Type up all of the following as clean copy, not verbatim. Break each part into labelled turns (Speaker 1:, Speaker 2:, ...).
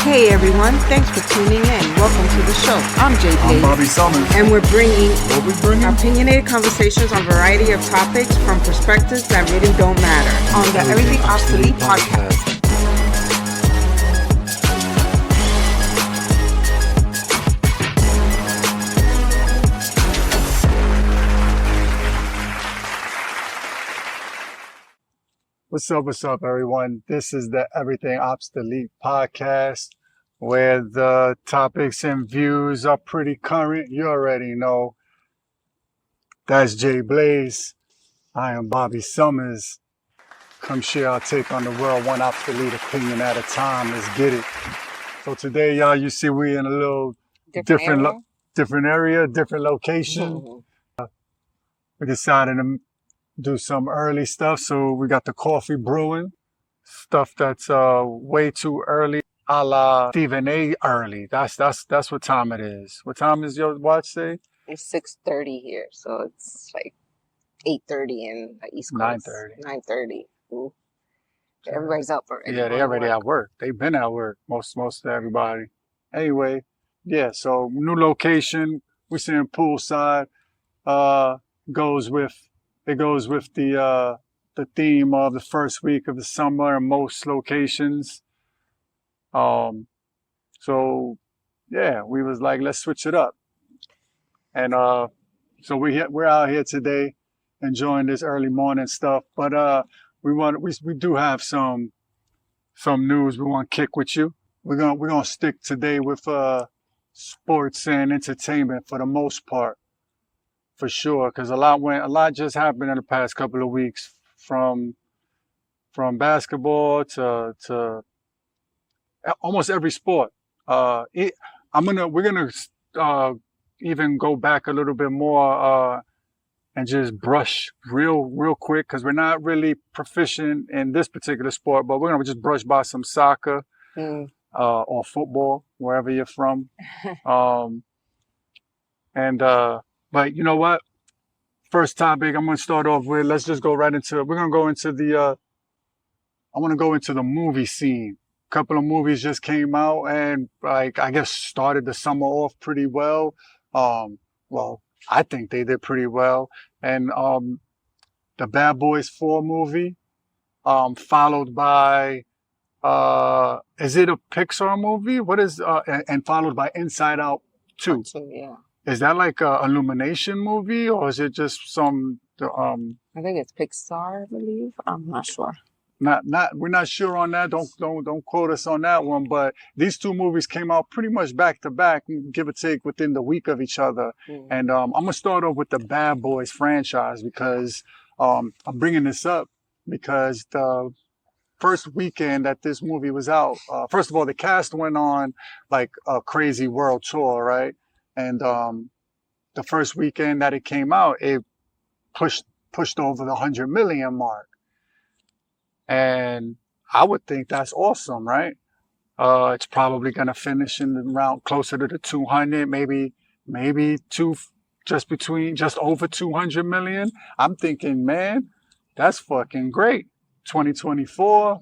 Speaker 1: Hey everyone, thanks for tuning in. Welcome to the show. I'm Jay
Speaker 2: I'm
Speaker 1: Blaze,
Speaker 2: Bobby Summers.
Speaker 1: and we're bringing
Speaker 2: What we bringing?
Speaker 1: opinionated conversations on a variety of topics from perspectives that really don't matter on the Everything Obsolete podcast.
Speaker 2: What's up, everyone? This is the Everything Obsolete podcast, where the topics and views are pretty current. You already know. That's Jay Blaze. I am Bobby Summers. Come share our take on the world, one obsolete opinion at a time. Let's get it. So today, y'all, you see we in a little different area, different location. We decided to do some early stuff, so we got the coffee brewing, stuff that's way too early, a la Stephen A. early. That's what time it is. What time is your watch say?
Speaker 3: It's 6:30 here, so it's like 8:30 in the East Coast.
Speaker 2: 9:30.
Speaker 3: 9:30. Ooh. Everybody's up already.
Speaker 2: Yeah, they already at work. They've been at work, most of everybody. Anyway, yeah, so new location. We're seeing poolside. Goes with the theme of the first week of the summer in most locations. So yeah, we was like, let's switch it up. And so we're out here today enjoying this early morning stuff. But we do have some news we want to kick with you. We're gonna stick today with sports and entertainment for the most part. For sure, because a lot just happened in the past couple of weeks, from basketball to almost every sport. We're gonna even go back a little bit more and just brush real quick, because we're not really proficient in this particular sport, but we're gonna just brush by some soccer or football, wherever you're from. But you know what? First topic I'm going to start off with, let's just go right into it. I want to go into the movie scene. A couple of movies just came out and I guess started the summer off pretty well. Well, I think they did pretty well. And the Bad Boys 4 movie, followed by, is it a Pixar movie? What is, and followed by Inside Out 2.
Speaker 3: Yeah.
Speaker 2: Is that like a Illumination movie, or is it just some?
Speaker 3: I think it's Pixar, I believe. I'm not sure.
Speaker 2: We're not sure on that. Don't quote us on that one. But these two movies came out pretty much back to back, give or take, within the week of each other. And I'm gonna start off with the Bad Boys franchise, because I'm bringing this up because the first weekend that this movie was out, first of all, the cast went on like a crazy world tour, right? And the first weekend that it came out, it pushed over the 100 million mark. And I would think that's awesome, right? It's probably going to finish in around closer to the 200, maybe just over 200 million. I'm thinking, man, that's fucking great. 2024,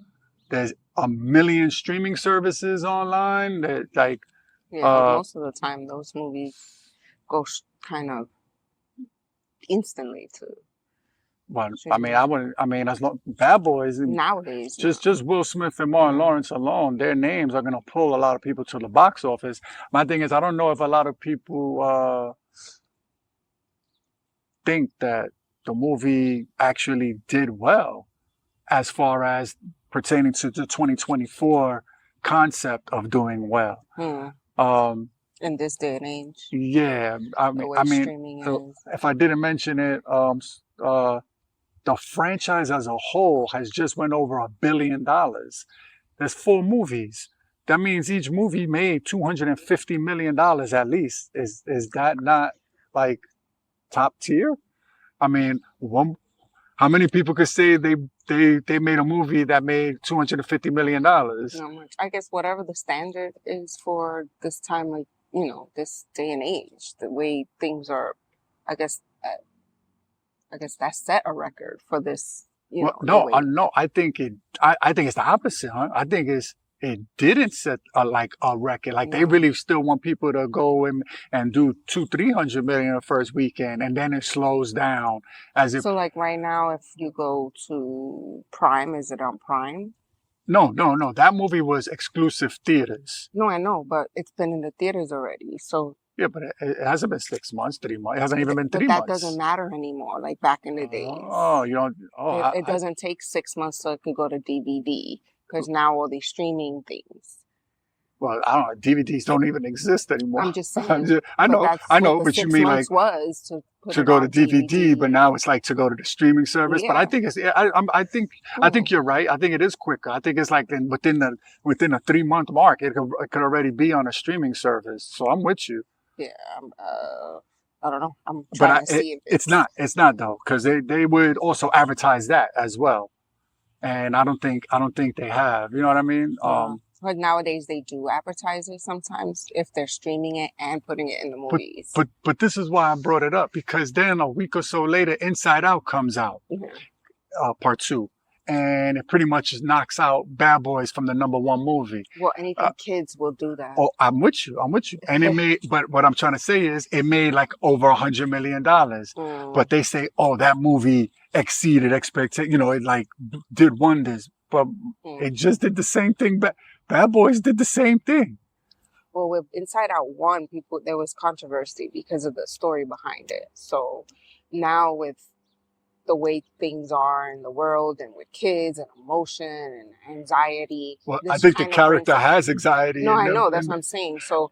Speaker 2: there's a million streaming services online that like.
Speaker 3: Yeah, most of the time those movies go kind of instantly to.
Speaker 2: Well, I mean, as long Bad Boys
Speaker 3: nowadays,
Speaker 2: just Will Smith and Martin Lawrence alone, their names are gonna pull a lot of people to the box office. My thing is, I don't know if a lot of people think that the movie actually did well, as far as pertaining to the 2024 concept of doing well.
Speaker 3: In this day and age.
Speaker 2: Yeah, I mean, if I didn't mention it, the franchise as a whole has just went over $1 billion. There's 4 movies. That means each movie made $250 million at least. Is that not like top tier? I mean, how many people could say they made a movie that made $250 million?
Speaker 3: Not much. I guess whatever the standard is for this time, like, this day and age, the way things are, I guess that set a record for this.
Speaker 2: No. I think it's the opposite, huh? I think it's it didn't set like a record. Like they
Speaker 3: No.
Speaker 2: really still want people to go and do 200-300 million the first weekend, and then it slows down as if
Speaker 3: So like right now, if you go to Prime, is it on Prime?
Speaker 2: no. That movie was exclusive theaters.
Speaker 3: No, I know, but it's been in the theaters already. So,
Speaker 2: Yeah, but it hasn't been 6 months, 3 months. It hasn't even been
Speaker 3: but
Speaker 2: 3
Speaker 3: that
Speaker 2: months.
Speaker 3: doesn't matter anymore. Like back in the days,
Speaker 2: Oh, you don't. Oh,
Speaker 3: it doesn't take 6 months so it could go to DVD because now all these streaming things.
Speaker 2: well, I don't know. DVDs don't even exist anymore.
Speaker 3: I'm just saying.
Speaker 2: I
Speaker 3: But
Speaker 2: know,
Speaker 3: that's
Speaker 2: I
Speaker 3: what
Speaker 2: know
Speaker 3: the
Speaker 2: what you
Speaker 3: six
Speaker 2: mean,
Speaker 3: months
Speaker 2: like
Speaker 3: was to put
Speaker 2: to
Speaker 3: it
Speaker 2: go to
Speaker 3: on
Speaker 2: DVD, but now it's like to go to the streaming service. But I
Speaker 3: Yeah.
Speaker 2: think it's, I think you're right. I think it is quicker. I think it's like within a 3 month mark, it could already be on a streaming service. So I'm with you.
Speaker 3: Yeah. I don't know. I'm
Speaker 2: But
Speaker 3: trying to see if
Speaker 2: it's not though, because they would also advertise that as well. And I don't think they have, you know what I mean?
Speaker 3: But nowadays they do advertise it sometimes if they're streaming it and putting it in the
Speaker 2: but,
Speaker 3: movies.
Speaker 2: but this is why I brought it up, because then a week or so later, Inside Out comes out.
Speaker 3: Mhm.
Speaker 2: Part 2, and it pretty much just knocks out Bad Boys from the #1 movie.
Speaker 3: Well, anything kids will do that.
Speaker 2: Oh, I'm with you. And it made, but what I'm trying to say is, it made like over $100 million. But they say, oh, that movie exceeded expectations. You know, it like did wonders. But it just did the same thing. Bad Boys did the same thing.
Speaker 3: Well, with Inside Out 1, there was controversy because of the story behind it. So now with the way things are in the world and with kids and emotion and anxiety.
Speaker 2: Well, I
Speaker 3: This
Speaker 2: think the
Speaker 3: kind of brings
Speaker 2: character
Speaker 3: up-
Speaker 2: has anxiety.
Speaker 3: No,
Speaker 2: in
Speaker 3: I
Speaker 2: them,
Speaker 3: know. That's
Speaker 2: and
Speaker 3: what I'm saying. So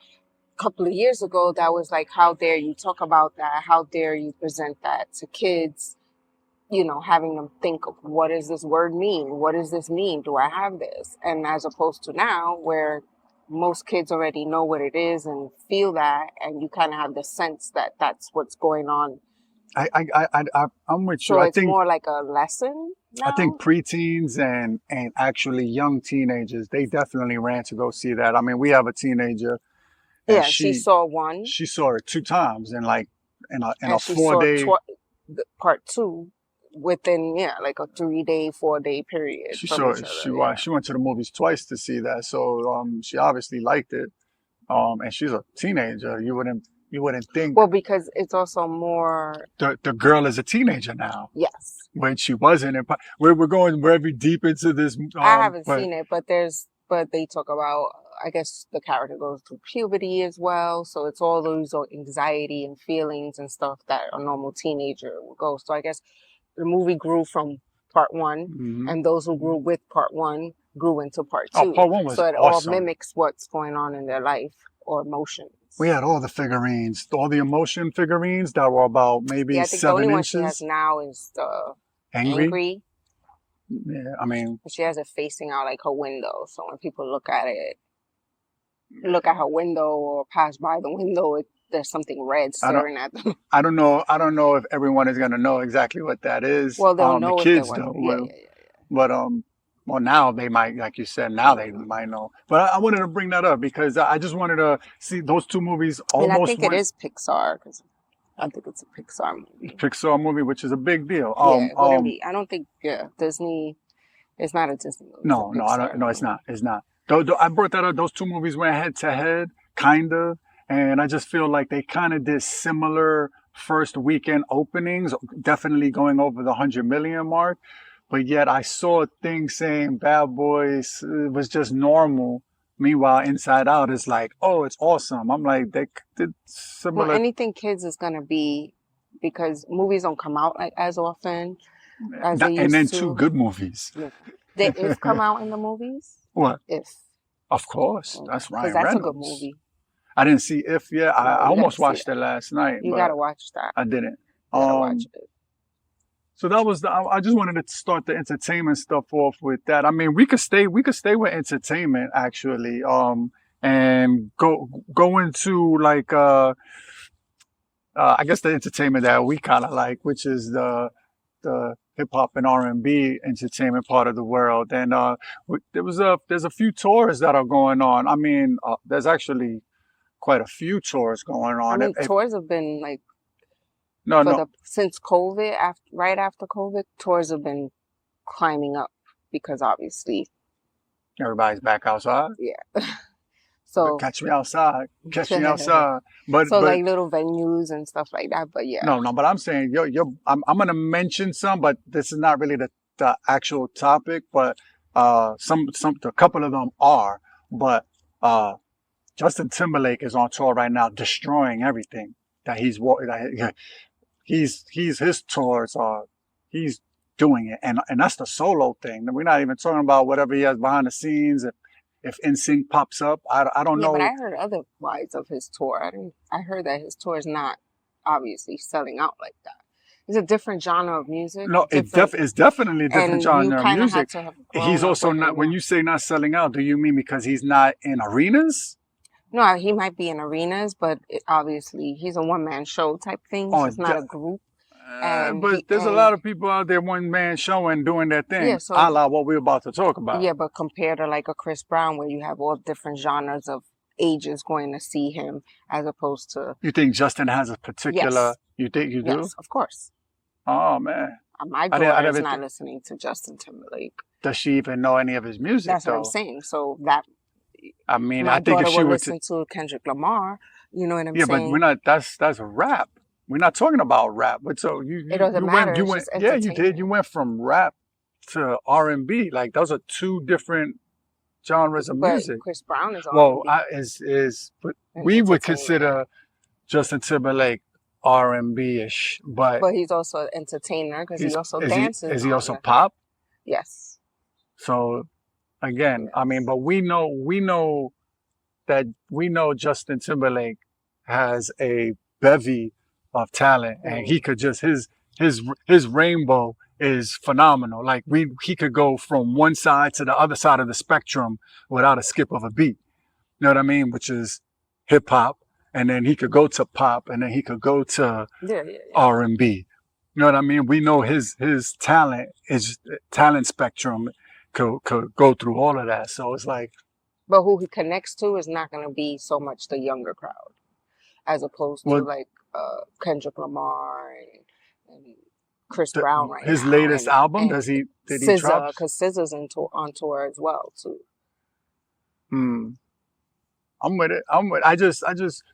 Speaker 3: a couple of years ago, that was like, how dare you talk about that? How dare you present that to kids? You know, having them think of what does this word mean? What does this mean? Do I have this? And as opposed to now, where most kids already know what it is and feel that, and you kind of have the sense that that's what's going on.
Speaker 2: I'm with you.
Speaker 3: So
Speaker 2: I
Speaker 3: it's
Speaker 2: think
Speaker 3: more like a lesson now?
Speaker 2: I think preteens and actually young teenagers, they definitely ran to go see that. I mean, we have a teenager, and
Speaker 3: Yeah, she saw one,
Speaker 2: she saw it 2 times in like in a
Speaker 3: and she
Speaker 2: 4 day.
Speaker 3: saw part 2 within like a 3-day, 4-day period
Speaker 2: She
Speaker 3: from
Speaker 2: saw
Speaker 3: each
Speaker 2: it.
Speaker 3: other.
Speaker 2: She went to the movies twice to see that. So she obviously liked it. And she's a teenager. You wouldn't think
Speaker 3: Well, because it's also more,
Speaker 2: the girl is a teenager now,
Speaker 3: yes.
Speaker 2: when she wasn't. We're going very deep into this.
Speaker 3: I haven't
Speaker 2: But
Speaker 3: seen it, but they talk about, I guess the character goes through puberty as well. So it's all those anxiety and feelings and stuff that a normal teenager will go. So I guess the movie grew from part 1,
Speaker 2: Mhm.
Speaker 3: and those who grew with part 1 grew into part 2.
Speaker 2: Oh, part 1 was
Speaker 3: so it
Speaker 2: awesome.
Speaker 3: all mimics what's going on in their life or emotions.
Speaker 2: We had all the figurines, all the emotion figurines that were about maybe
Speaker 3: Yeah, I think the
Speaker 2: 7
Speaker 3: only one
Speaker 2: inches.
Speaker 3: she has now is the
Speaker 2: Angry. Yeah, I mean,
Speaker 3: She has it facing out like her window. So when people look at her window or pass by the window, there's something red staring at them.
Speaker 2: I don't know if everyone is gonna know exactly what that is.
Speaker 3: Well, they'll know
Speaker 2: the
Speaker 3: if
Speaker 2: kids
Speaker 3: they
Speaker 2: don't.
Speaker 3: want. Yeah.
Speaker 2: But well, now they might, like you said, now they might know. But I wanted to bring that up because I just wanted to see those 2 movies
Speaker 3: And I
Speaker 2: almost
Speaker 3: think it is Pixar because I think it's a Pixar movie.
Speaker 2: Pixar movie, which is a big deal.
Speaker 3: Yeah, it wouldn't be. I don't think Disney. It's not a Disney movie.
Speaker 2: No, I don't. No, it's not. It's not. I brought that up. Those 2 movies went head to head, kind of, and I just feel like they kind of did similar first weekend openings, definitely going over the 100 million mark. But yet I saw things saying Bad Boys was just normal. Meanwhile, Inside Out is like, oh, it's awesome. I'm like, they did similar.
Speaker 3: Well, anything kids is gonna be, because movies don't come out like as often as they used
Speaker 2: and then
Speaker 3: to.
Speaker 2: 2 good movies.
Speaker 3: Yeah. They If come out in the movies.
Speaker 2: What?
Speaker 3: If.
Speaker 2: Of course, that's Ryan
Speaker 3: Because that's
Speaker 2: Reynolds.
Speaker 3: a good movie.
Speaker 2: I didn't see If yet. I almost
Speaker 3: see
Speaker 2: watched it last night.
Speaker 3: You
Speaker 2: but
Speaker 3: gotta watch that.
Speaker 2: I didn't.
Speaker 3: You gotta watch it.
Speaker 2: So that was I just wanted to start the entertainment stuff off with that. I mean, we could stay with entertainment actually. And go into like I guess the entertainment that we kind of like, which is the hip hop and R&B entertainment part of the world. And there's a few tours that are going on. I mean, there's actually quite a few tours going on.
Speaker 3: I mean, tours have been like since COVID, right after COVID, tours have been climbing up because obviously
Speaker 2: Everybody's back outside.
Speaker 3: So
Speaker 2: Catch me outside. Catch me outside. But
Speaker 3: so like little venues and stuff like that. But yeah.
Speaker 2: no. But I'm saying I'm gonna mention some, but this is not really the actual topic. But a couple of them are. But Justin Timberlake is on tour right now, destroying everything that he's his tours are he's doing it, and that's the solo thing. We're not even talking about whatever he has behind the scenes. If NSYNC pops up, I don't
Speaker 3: Yeah, but
Speaker 2: know.
Speaker 3: I heard otherwise of his tour. I heard that his tour is not obviously selling out like that. It's a different genre of music.
Speaker 2: No, it's definitely a different
Speaker 3: and you
Speaker 2: genre of
Speaker 3: kind of had
Speaker 2: music.
Speaker 3: to have
Speaker 2: He's
Speaker 3: grown up
Speaker 2: also
Speaker 3: with
Speaker 2: not.
Speaker 3: him.
Speaker 2: When you say not selling out, do you mean because he's not in arenas?
Speaker 3: No, he might be in arenas, but obviously he's a one-man show type thing. So
Speaker 2: Oh,
Speaker 3: it's not a group.
Speaker 2: but there's a lot of people out there one man show and doing their thing,
Speaker 3: Yeah, so
Speaker 2: a la what we're about to talk about.
Speaker 3: yeah, but compared to like a Chris Brown, where you have all different genres of ages going to see him, as opposed to
Speaker 2: You think Justin has a particular?
Speaker 3: Yes.
Speaker 2: You think you do?
Speaker 3: yes, of course.
Speaker 2: Oh man,
Speaker 3: My
Speaker 2: I
Speaker 3: daughter is
Speaker 2: never
Speaker 3: not listening to Justin Timberlake.
Speaker 2: does she even know any of his music
Speaker 3: That's what
Speaker 2: though?
Speaker 3: I'm saying. So that
Speaker 2: I mean,
Speaker 3: my
Speaker 2: I think
Speaker 3: daughter
Speaker 2: if she
Speaker 3: will
Speaker 2: were
Speaker 3: listen to Kendrick Lamar. You know what I'm
Speaker 2: yeah,
Speaker 3: saying?
Speaker 2: but we're not. That's rap. We're not talking about rap. But so
Speaker 3: It doesn't matter.
Speaker 2: you
Speaker 3: It's
Speaker 2: went
Speaker 3: just
Speaker 2: yeah, you did.
Speaker 3: entertainment.
Speaker 2: You went from rap to R&B. Like those are two different genres of
Speaker 3: But
Speaker 2: music.
Speaker 3: Chris Brown is
Speaker 2: Well,
Speaker 3: R&B
Speaker 2: but
Speaker 3: and
Speaker 2: we would
Speaker 3: entertainment.
Speaker 2: consider Justin Timberlake R&B-ish, but
Speaker 3: But he's also an entertainer because he also dances.
Speaker 2: Is he also pop?
Speaker 3: Yes.
Speaker 2: So again, I mean,
Speaker 3: Yes.
Speaker 2: but we know Justin Timberlake has a bevy of talent, and he could just his rainbow is phenomenal. Like he could go from one side to the other side of the spectrum without a skip of a beat. You know what I mean? Which is hip hop, and then he could go to pop, and then he could go to R&B. You know what I mean? We know his talent spectrum could go through all of that. So it's like,
Speaker 3: But who he connects to is not going to be so much the younger crowd, as opposed to like Kendrick Lamar and Chris Brown right
Speaker 2: his
Speaker 3: now.
Speaker 2: latest album,
Speaker 3: and
Speaker 2: did he drop?
Speaker 3: Because SZA's on tour as well too.
Speaker 2: I'm with it.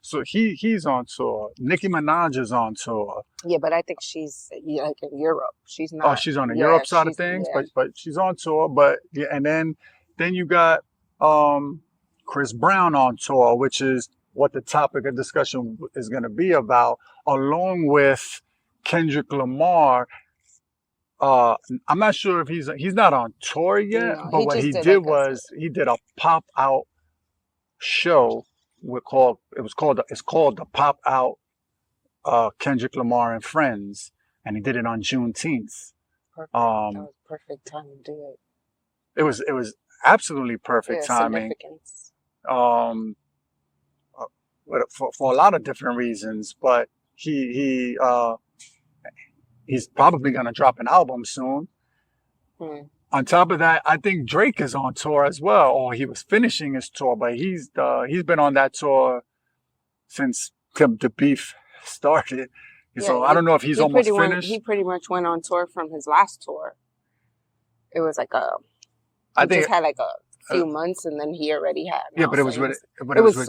Speaker 2: So he's on tour. Nicki Minaj is on tour.
Speaker 3: Yeah, but I think she's like in Europe. She's not.
Speaker 2: Oh, she's on the Europe side of things, but she's on tour. But yeah, and then you got Chris Brown on tour, which is what the topic of discussion is going to be about, along with Kendrick Lamar. I'm not sure if he's not on tour yet,
Speaker 3: No,
Speaker 2: but what he did was he did a pop out show. It's called the Pop Out Kendrick Lamar and Friends, and he did it on Juneteenth.
Speaker 3: Perfect. That was perfect time to do it.
Speaker 2: It was absolutely perfect timing. For a lot of different reasons, but he's probably gonna drop an album soon. On top of that, I think Drake is on tour as well, or he was finishing his tour, but he's been on that tour since the beef started. Yeah, so I don't know if he's almost finished.
Speaker 3: He pretty much went on tour from his last tour. It was like just had like a few months, and then he already had.
Speaker 2: Yeah, but it was with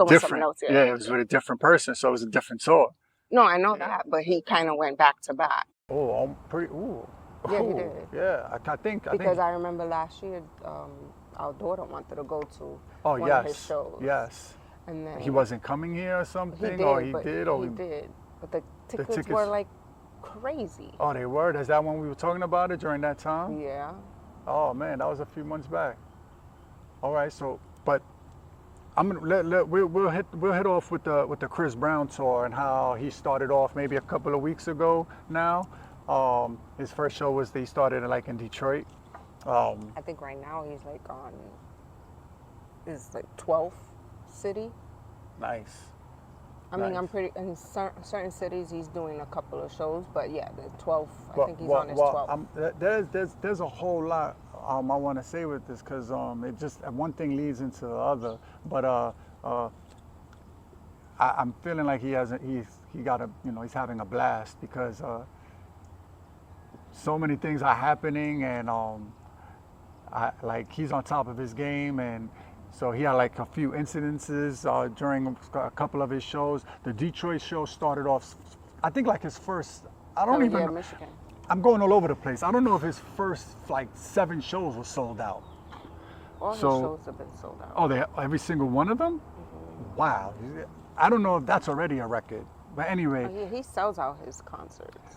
Speaker 2: different.
Speaker 3: Else,
Speaker 2: yeah, it was with a different person, so it was a different tour.
Speaker 3: No, I know that, but he kind of went back to back.
Speaker 2: Oh, I'm pretty. Ooh.
Speaker 3: Yeah, he did.
Speaker 2: Yeah, I think.
Speaker 3: Because I remember last year, our daughter wanted to go to one of his shows.
Speaker 2: Yes.
Speaker 3: And then
Speaker 2: he wasn't coming here or something,
Speaker 3: he did. But the tickets were like crazy.
Speaker 2: Oh, they were? Is that when we were talking about it during that time?
Speaker 3: Yeah.
Speaker 2: Oh man, that was a few months back. All right, so but I'm gonna we'll hit off with the Chris Brown tour and how he started off maybe a couple of weeks ago now. His first show he started like in Detroit.
Speaker 3: I think right now he's like on his 12th city.
Speaker 2: Nice.
Speaker 3: I mean, I'm pretty in certain cities he's doing a couple of shows, but yeah, the 12th. I think he's on his 12th.
Speaker 2: There's a whole lot I want to say with this because it just one thing leads into the other. But I'm feeling like he's having a blast because so many things are happening, and like he's on top of his game, and so he had like a few incidences during a couple of his shows. The Detroit show started off, I think like his first. I don't even know.
Speaker 3: Michigan.
Speaker 2: I'm going all over the place. I don't know if his first like 7 shows were sold out.
Speaker 3: All his shows have been sold out.
Speaker 2: Oh, every single one of them? Wow. I don't know if that's already a record. But anyway.
Speaker 3: Oh, yeah, he sells out his concerts.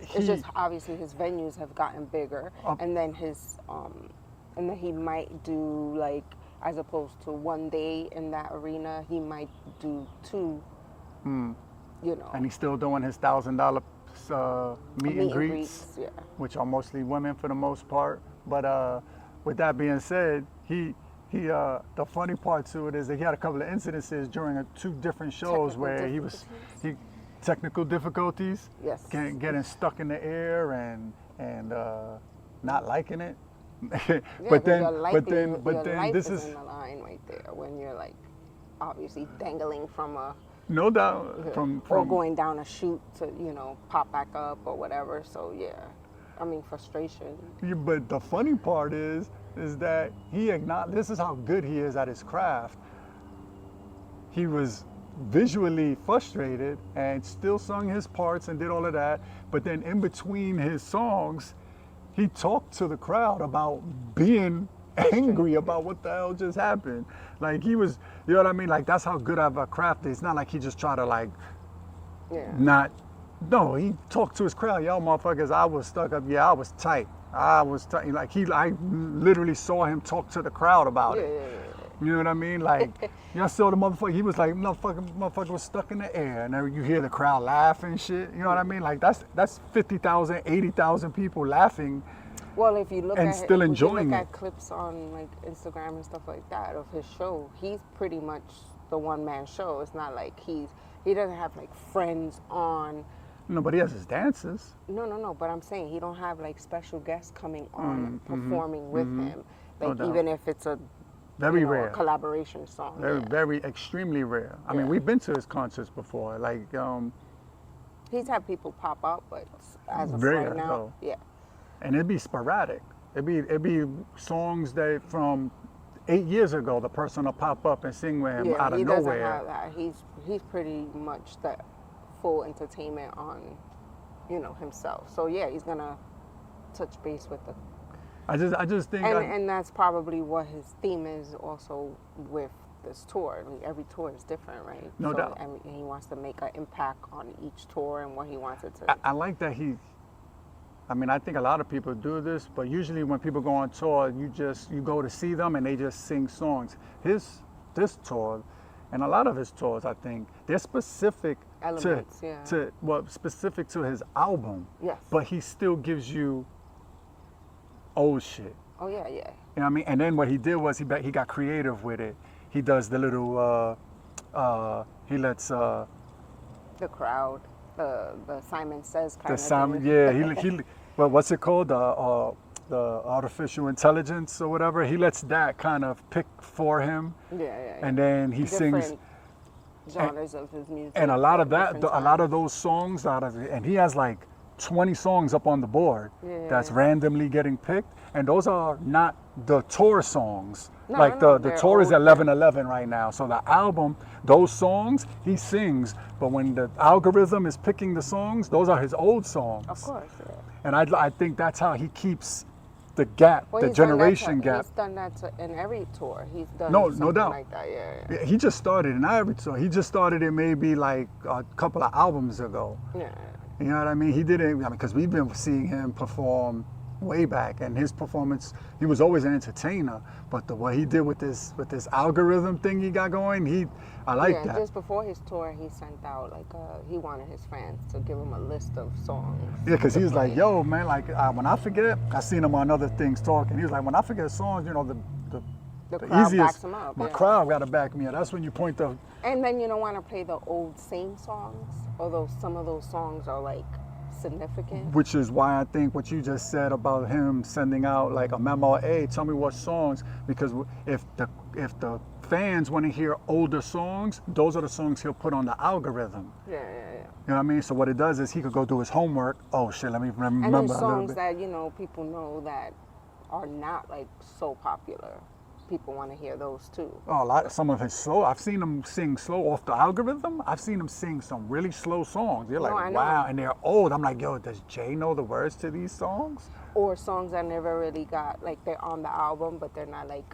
Speaker 3: It's just obviously his venues have gotten bigger, and then and then he might do like, as opposed to one day in that arena, he might do 2. You know.
Speaker 2: And he's still doing his $1,000 meet and greets,
Speaker 3: yeah.
Speaker 2: which are mostly women for the most part. But with that being said, the funny part to it is that he had a couple of incidences during 2 different shows where he technical difficulties,
Speaker 3: yes,
Speaker 2: getting stuck in the air and not liking it.
Speaker 3: Yeah,
Speaker 2: but then this
Speaker 3: is
Speaker 2: is
Speaker 3: in the line right there when you're like obviously dangling from a
Speaker 2: no doubt from
Speaker 3: or going down a chute to pop back up or whatever. So yeah, I mean frustration.
Speaker 2: Yeah, but the funny part is that this is how good he is at his craft. He was visually frustrated and still sung his parts and did all of that, but then in between his songs he talked to the crowd about being angry about what the hell just happened. Like he was, you know what I mean? Like that's how good of a craft is. It's not like he just tried to like no, he talked to his crowd. Y'all motherfuckers, I was stuck up. Yeah, I was tight. Like I literally saw him talk to the crowd about it. You know what I mean? Like, y'all saw the motherfucker, he was like, motherfucker was stuck in the air. And then you hear the crowd laughing and shit. You know what I mean? Like, that's 50,000, 80,000 people laughing.
Speaker 3: Well, if you look
Speaker 2: and
Speaker 3: at
Speaker 2: still
Speaker 3: if
Speaker 2: enjoying
Speaker 3: you look
Speaker 2: it.
Speaker 3: at clips on like Instagram and stuff like that of his show, he's pretty much the one-man show. It's not like he doesn't have like friends on.
Speaker 2: No, but he has his dances.
Speaker 3: No. But I'm saying he don't have like special guests coming on performing with him. Like
Speaker 2: No
Speaker 3: even if it's a
Speaker 2: very rare
Speaker 3: a collaboration song.
Speaker 2: Very extremely rare. I mean, we've been to his concerts before. Like
Speaker 3: he's had people pop up, but as of
Speaker 2: rare,
Speaker 3: right now,
Speaker 2: though.
Speaker 3: yeah.
Speaker 2: And it'd be sporadic. It'd be songs that from 8 years ago the person will pop up and sing with him out of nowhere.
Speaker 3: Doesn't have that. He's pretty much that full entertainment on, himself. So yeah, he's gonna touch base with the.
Speaker 2: I just think.
Speaker 3: And that's probably what his theme is also with this tour. I mean, every tour is different, right?
Speaker 2: No doubt.
Speaker 3: I mean, he wants to make an impact on each tour and what he wants it to.
Speaker 2: I like that I think a lot of people do this, but usually when people go on tour, you go to see them and they just sing songs. This tour, and a lot of his tours, I think, they're specific
Speaker 3: elements,
Speaker 2: specific to his album.
Speaker 3: Yes.
Speaker 2: But he still gives you old shit.
Speaker 3: Oh yeah.
Speaker 2: You know what I mean? And then what he did was he got creative with it. He does the little he lets
Speaker 3: the crowd, the Simon Says kind
Speaker 2: the
Speaker 3: of
Speaker 2: Simon,
Speaker 3: thing.
Speaker 2: he well, what's it called? The artificial intelligence or whatever. He lets that kind of pick for him.
Speaker 3: Yeah.
Speaker 2: And then he sings
Speaker 3: genres of his music.
Speaker 2: And a lot of a lot of those songs and he has like 20 songs up on the board that's randomly getting picked, and those are not the tour songs. The tour is 11/11 right now, so the album, those songs he sings, but when the algorithm is picking the songs, those are his old songs.
Speaker 3: Of course, yeah.
Speaker 2: And I think that's how he keeps the gap, the generation gap.
Speaker 3: He's done that in every tour. He's done
Speaker 2: no
Speaker 3: something
Speaker 2: doubt.
Speaker 3: like that. Yeah.
Speaker 2: He just started in every tour. He just started it maybe like a couple of albums ago.
Speaker 3: Yeah.
Speaker 2: You know what I mean? He didn't, because we've been seeing him perform way back, and his performance, he was always an entertainer, but what he did with this algorithm thing he got going, I like that.
Speaker 3: Just before his tour, he sent out he wanted his fans to give him a list of songs.
Speaker 2: Yeah, because he was like, yo, man, when I forget, I seen him on other things talking, he was like, when I forget songs, the
Speaker 3: crowd
Speaker 2: easiest,
Speaker 3: backs him up.
Speaker 2: my crowd got to back me up. That's when you point the...
Speaker 3: And then you don't want to play the old same songs, although some of those songs are like significant.
Speaker 2: Which is why I think what you just said about him sending out like a memo, hey, tell me what songs, because if the fans want to hear older songs, those are the songs he'll put on the algorithm.
Speaker 3: Yeah.
Speaker 2: You know what I mean? So what it does is he could go do his homework. Oh shit, let me remember.
Speaker 3: And there's songs that people know that are not like so popular. People want to hear those too.
Speaker 2: Oh, some of his slow. I've seen him sing slow off the algorithm. I've seen him sing some really slow songs. You're
Speaker 3: No,
Speaker 2: like,
Speaker 3: I know.
Speaker 2: wow, and they're old. I'm like, yo, does Jay know the words to these songs?
Speaker 3: Or songs I never really got, like they're on the album, but they're not like,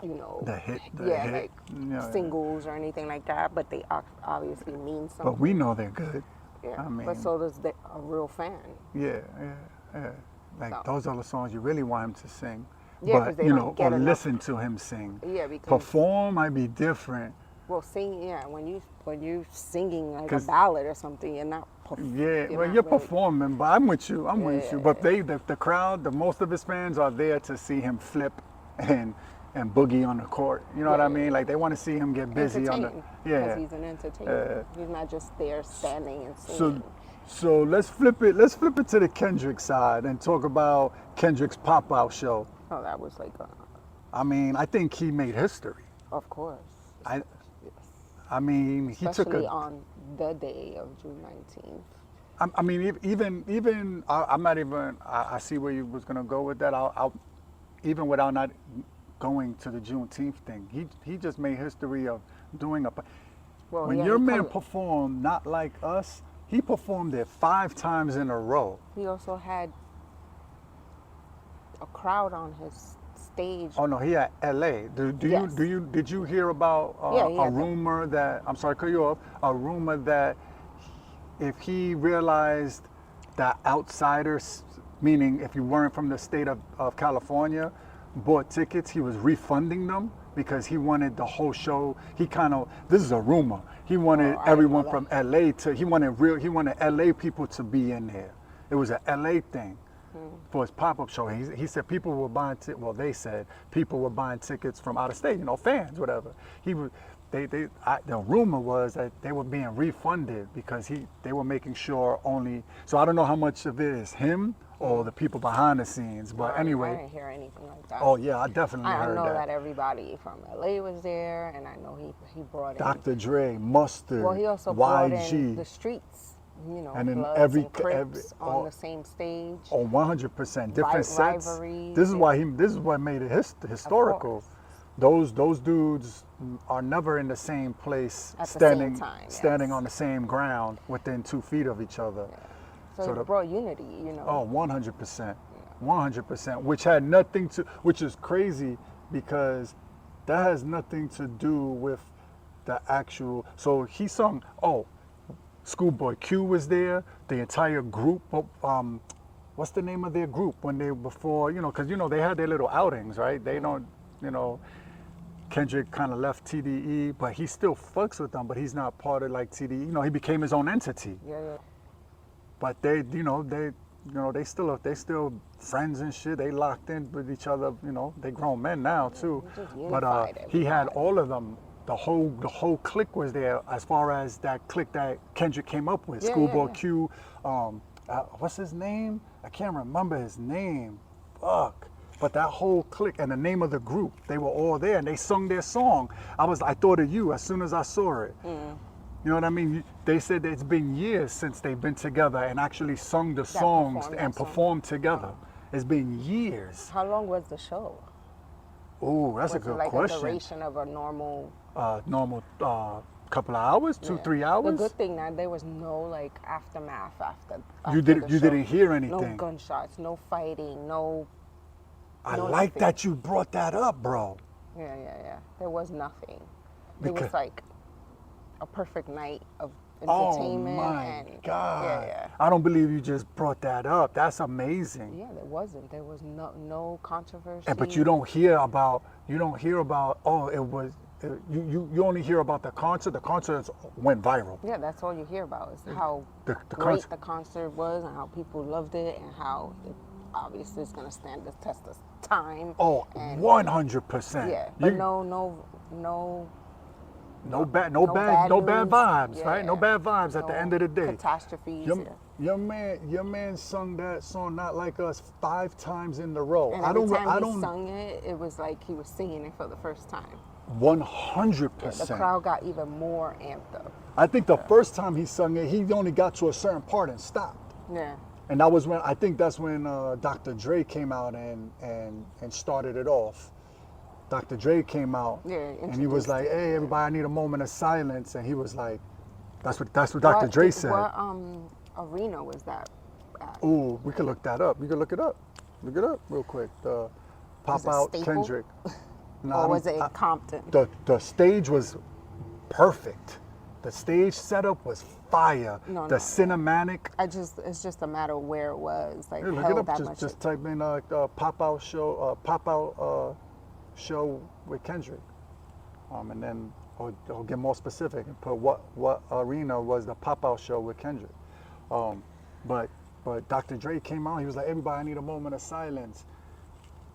Speaker 2: The hit,
Speaker 3: like
Speaker 2: yeah.
Speaker 3: singles or anything like that. But they obviously mean something.
Speaker 2: But we know they're good.
Speaker 3: Yeah.
Speaker 2: I mean,
Speaker 3: but so does a real fan.
Speaker 2: yeah. Like
Speaker 3: So.
Speaker 2: those are the songs you really want him to sing.
Speaker 3: Yeah, 'cause
Speaker 2: but
Speaker 3: they
Speaker 2: you
Speaker 3: don't
Speaker 2: know,
Speaker 3: get
Speaker 2: or
Speaker 3: enough.
Speaker 2: listen to him sing.
Speaker 3: Yeah, because
Speaker 2: Perform might be different.
Speaker 3: well, sing. Yeah, when you're singing like a
Speaker 2: 'Cause-
Speaker 3: ballad or something, you're not.
Speaker 2: Yeah, well,
Speaker 3: not
Speaker 2: you're
Speaker 3: really-
Speaker 2: performing, but I'm with you. I'm with
Speaker 3: Yeah,
Speaker 2: you. But the crowd, most of his fans are there to see him flip and boogie on the court. You know what I mean? Like they want to see him get busy on the.
Speaker 3: Entertain,
Speaker 2: Yeah.
Speaker 3: because he's an entertainer. He's not just there standing and
Speaker 2: So,
Speaker 3: singing.
Speaker 2: so let's flip it. Let's flip it to the Kendrick side and talk about Kendrick's pop-out show.
Speaker 3: Oh, that was like,
Speaker 2: I mean, I think he made history.
Speaker 3: of course.
Speaker 2: I mean, he
Speaker 3: Especially
Speaker 2: took a.
Speaker 3: on the day of June 19th.
Speaker 2: I mean, even I'm not even. I see where you was gonna go with that. I'll even without not going to the Juneteenth thing, he just made history of doing a.
Speaker 3: Well,
Speaker 2: When
Speaker 3: yeah,
Speaker 2: your
Speaker 3: he
Speaker 2: man
Speaker 3: covered-
Speaker 2: performed Not Like Us, he performed it 5 times in a row.
Speaker 3: He also had a crowd on his stage.
Speaker 2: Oh no, he had L.A.
Speaker 3: Yes.
Speaker 2: Did you hear about
Speaker 3: Yeah, he
Speaker 2: a
Speaker 3: had the-
Speaker 2: rumor that I'm sorry, to cut you off. A rumor that if he realized that outsiders, meaning if you weren't from the state of California, bought tickets, he was refunding them because he wanted the whole show. This is a rumor. He wanted
Speaker 3: I didn't
Speaker 2: everyone
Speaker 3: know
Speaker 2: from LA he wanted LA people to be in there. It was an LA thing for his pop-up show. He said people were buying they said people were buying tickets from out of state, fans, whatever. The rumor was that they were being refunded because they were making sure only. So I don't know how much of it is him or the people behind the scenes, but
Speaker 3: I
Speaker 2: anyway.
Speaker 3: didn't hear anything like that.
Speaker 2: Oh yeah, I definitely
Speaker 3: I
Speaker 2: heard
Speaker 3: know
Speaker 2: that.
Speaker 3: that everybody from LA was there, and I know he brought in.
Speaker 2: Dr. Dre, Mustard,
Speaker 3: Well, he also brought
Speaker 2: YG.
Speaker 3: in the streets,
Speaker 2: And then
Speaker 3: Bloods
Speaker 2: every-
Speaker 3: and Crips
Speaker 2: every-
Speaker 3: on
Speaker 2: all-
Speaker 3: the same stage.
Speaker 2: Oh, 100%. Different sets.
Speaker 3: Rivalries.
Speaker 2: This is what made it historical. Those dudes are never in the same place,
Speaker 3: At the
Speaker 2: standing
Speaker 3: same time,
Speaker 2: standing
Speaker 3: yes.
Speaker 2: on the same ground within 2 feet of each other.
Speaker 3: So,
Speaker 2: so
Speaker 3: it
Speaker 2: the-
Speaker 3: brought unity,
Speaker 2: Oh, 100%. 100%, which is crazy because that has nothing to do with the actual. So he sung, Schoolboy Q was there, the entire group. What's the name of their group when they before, because they had their little outings, right? They don't, Kendrick kind of left TDE, but he still fucks with them, but he's not part of like TDE. He became his own entity.
Speaker 3: Yeah.
Speaker 2: But they still friends and shit. They locked in with each other. They grown men now too.
Speaker 3: he just
Speaker 2: But
Speaker 3: unified
Speaker 2: he had
Speaker 3: everybody.
Speaker 2: all of them. The whole clique was there. As far as that clique that Kendrick came up with,
Speaker 3: Yeah,
Speaker 2: Schoolboy
Speaker 3: yeah.
Speaker 2: Q. What's his name? I can't remember his name. Fuck. But that whole clique and the name of the group, they were all there and they sung their song. I thought of you as soon as I saw it. You know what I mean? They said that it's been years since they've been together and actually sung the songs
Speaker 3: performed
Speaker 2: and
Speaker 3: that song.
Speaker 2: performed together. It's been years.
Speaker 3: How long was the show?
Speaker 2: Oh, that's
Speaker 3: Was
Speaker 2: a good
Speaker 3: it like
Speaker 2: question.
Speaker 3: a duration of a normal?
Speaker 2: Normal couple of hours, 2-3
Speaker 3: The
Speaker 2: hours.
Speaker 3: good thing that there was no like aftermath after.
Speaker 2: You
Speaker 3: the show.
Speaker 2: didn't hear
Speaker 3: No
Speaker 2: anything.
Speaker 3: gunshots, no fighting, no.
Speaker 2: I
Speaker 3: no
Speaker 2: like
Speaker 3: nothing.
Speaker 2: that you brought that up, bro.
Speaker 3: Yeah. There was nothing. It
Speaker 2: Because-
Speaker 3: was like a perfect night of
Speaker 2: Oh
Speaker 3: entertainment.
Speaker 2: my
Speaker 3: and,
Speaker 2: God!
Speaker 3: Yeah.
Speaker 2: I don't believe you just brought that up. That's amazing.
Speaker 3: Yeah, there wasn't. There was no controversy.
Speaker 2: But you don't hear about. Oh, it was. You only hear about the concert. The concert went viral.
Speaker 3: Yeah, that's all you hear about is how
Speaker 2: The
Speaker 3: great
Speaker 2: concert.
Speaker 3: the concert was and how people loved it and how it obviously is going to stand the test of time.
Speaker 2: Oh,
Speaker 3: and
Speaker 2: 100%.
Speaker 3: yeah, but
Speaker 2: You- No bad
Speaker 3: news.
Speaker 2: vibes, right? No
Speaker 3: Yeah.
Speaker 2: bad vibes at the
Speaker 3: no
Speaker 2: end of the day.
Speaker 3: catastrophes.
Speaker 2: Your man sung that song Not Like Us 5 times in a row.
Speaker 3: And every time he sung it, it was like he was singing it for the first time.
Speaker 2: 100%.
Speaker 3: The crowd got even more amped up.
Speaker 2: I think the first time he sung it, he only got to a certain part and stopped.
Speaker 3: Yeah.
Speaker 2: And that was when I think that's when Dr. Dre came out and started it off. Dr. Dre came out
Speaker 3: Yeah,
Speaker 2: and he was
Speaker 3: introduced
Speaker 2: like,
Speaker 3: it,
Speaker 2: "Hey,
Speaker 3: yeah.
Speaker 2: everybody, I need a moment of silence." And he was like, "That's what Dr. Dre said."
Speaker 3: What arena was that at?
Speaker 2: Ooh, we could look that up. We could look it up. Look it up real quick. The
Speaker 3: Was
Speaker 2: Pop
Speaker 3: it
Speaker 2: Out
Speaker 3: Staple?
Speaker 2: Kendrick. No,
Speaker 3: Or was it Compton?
Speaker 2: The stage was perfect. The stage setup was fire.
Speaker 3: No,
Speaker 2: the
Speaker 3: no,
Speaker 2: cinematic.
Speaker 3: It's just a matter of where it was. Like,
Speaker 2: Here, look
Speaker 3: held
Speaker 2: it up.
Speaker 3: that much.
Speaker 2: Just type in Pop Out show with Kendrick, and then or get more specific and put what arena was the Pop Out show with Kendrick. But Dr. Dre came out. He was like, "Everybody, I need a moment of silence.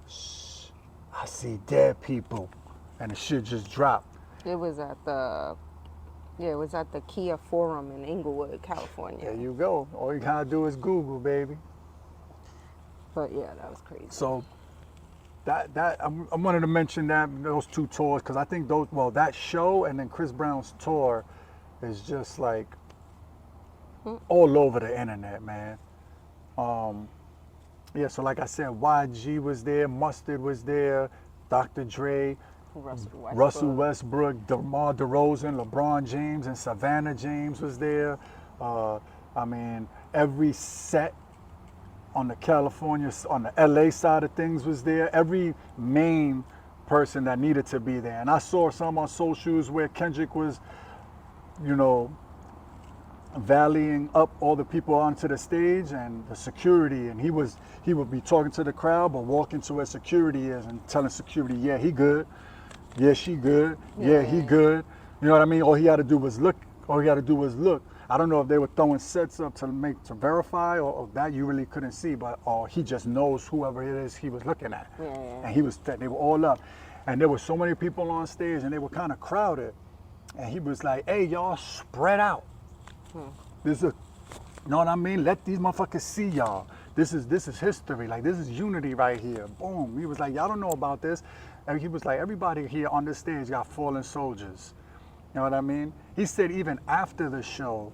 Speaker 2: Shh, I see dead people," and the shit just dropped.
Speaker 3: It was at the Kia Forum in Inglewood, California.
Speaker 2: There you go. All you gotta do is Google, baby.
Speaker 3: But yeah, that was crazy.
Speaker 2: So that I wanted to mention those two tours because I think that show and then Chris Brown's tour is just like all over the internet, man. Yeah, so like I said, YG was there, Mustard was there, Dr. Dre, Russell Westbrook, DeMar DeRozan, LeBron James, and Savannah James was there. I mean, every set on the LA side of things was there. Every main person that needed to be there. And I saw some on socials where Kendrick was, valleying up all the people onto the stage and the security, and he would be talking to the crowd but walking to where security is and telling security, yeah, he good, yeah, she good, yeah, he good. You know what I mean? All he had to do was look. I don't know if they were throwing sets up to verify or that you really couldn't see, but he just knows whoever it is he was looking at.
Speaker 3: Yeah.
Speaker 2: And they were all up, and there were so many people on stage and they were kind of crowded, and he was like, "Hey, y'all, spread out. This is, you know what I mean? Let these motherfuckers see y'all. This is history. Like, this is unity right here." Boom. He was like, "Y'all don't know about this." And he was like, "Everybody here on this stage got fallen soldiers." You know what I mean? He said even after the show,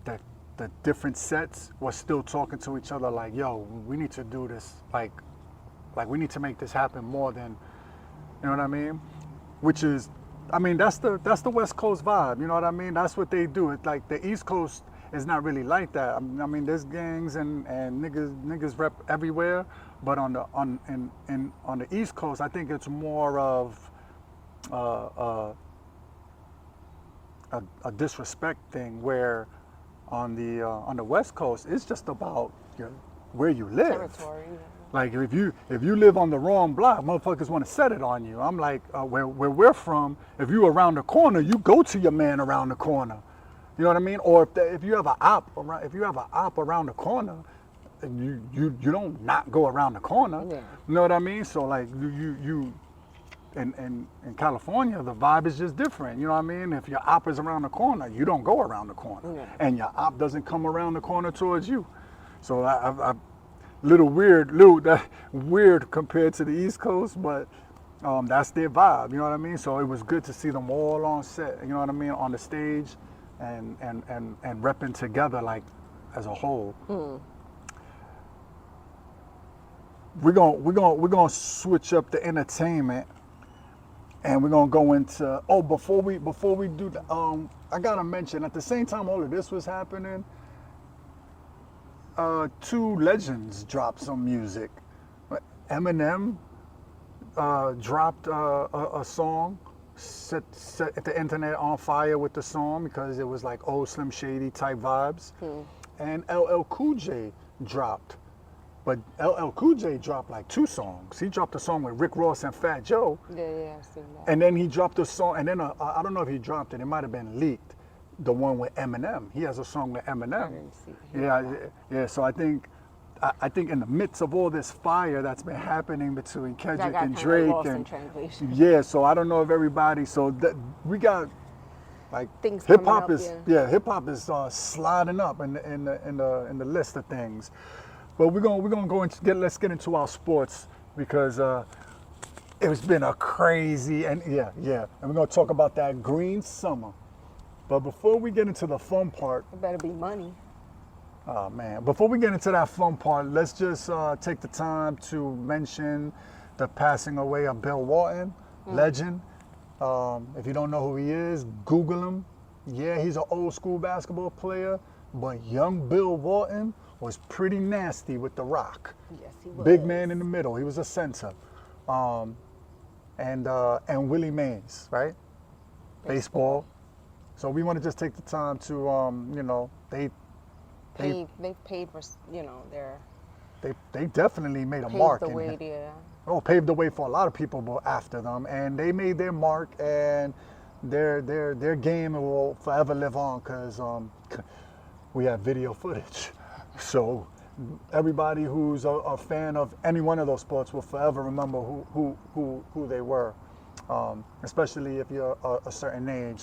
Speaker 2: the different sets were still talking to each other like, "Yo, we need to do this. Like we need to make this happen more than," you know what I mean? Which is, I mean, that's the West Coast vibe. You know what I mean? That's what they do. It's like the East Coast is not really like that. I mean, there's gangs and niggas rep everywhere, but on the East Coast, I think it's more of a disrespect thing. Where on the West Coast, it's just about where you live.
Speaker 3: Territory.
Speaker 2: Like if you live on the wrong block, motherfuckers want to set it on you. I'm like, where we're from, if you around the corner, you go to your man around the corner. You know what I mean? Or if you have an op around the corner, you don't not go around the corner.
Speaker 3: Yeah.
Speaker 2: You know what I mean? So like you in California, the vibe is just different. You know what I mean? If your op is around the corner, you don't go around the corner,
Speaker 3: Yeah.
Speaker 2: and your op doesn't come around the corner towards you. So I weird compared to the East Coast, but that's their vibe, you know what I mean? So it was good to see them all on set, you know what I mean, on the stage and repping together like as a whole. We're gonna switch up the entertainment, and we're gonna go into before we do that, I gotta mention at the same time all of this was happening, two legends dropped some music. Eminem dropped a song, set the internet on fire with the song because it was like old Slim Shady type vibes. And LL Cool J dropped. But LL Cool J dropped like two songs. He dropped a song with Rick Ross and Fat Joe.
Speaker 3: Yeah, I've seen that.
Speaker 2: And then he dropped a song, and then I don't know if he dropped it. It might have been leaked. The one with Eminem. He has a song with Eminem.
Speaker 3: I didn't see.
Speaker 2: Yeah. So I think in the midst of all this fire that's been happening between Kendrick and Drake, and yeah. So I don't know if everybody. So we got like
Speaker 3: Things
Speaker 2: hip hop
Speaker 3: coming
Speaker 2: is
Speaker 3: up,
Speaker 2: hip hop is sliding up in the list of things. But we're gonna go into let's get into our sports because it's been a crazy and we're gonna talk about that green summer. But before we get into the fun part,
Speaker 3: It better be money.
Speaker 2: Oh man! Before we get into that fun part, let's just take the time to mention the passing away of Bill Walton, legend. If you don't know who he is, Google him. Yeah, he's an old school basketball player, but young Bill Walton was pretty nasty with the rock.
Speaker 3: Yes, he was.
Speaker 2: Big man in the middle. He was a center. And Willie Mays, right? Baseball. So we want to just take the time to, you know, they've
Speaker 3: paid for, you know,
Speaker 2: they definitely made a
Speaker 3: paved
Speaker 2: mark.
Speaker 3: the way there.
Speaker 2: Paved the way for a lot of people after them, and they made their mark, and their game will forever live on because we have video footage. So everybody who's a fan of any one of those sports will forever remember who they were, especially if you're a certain age,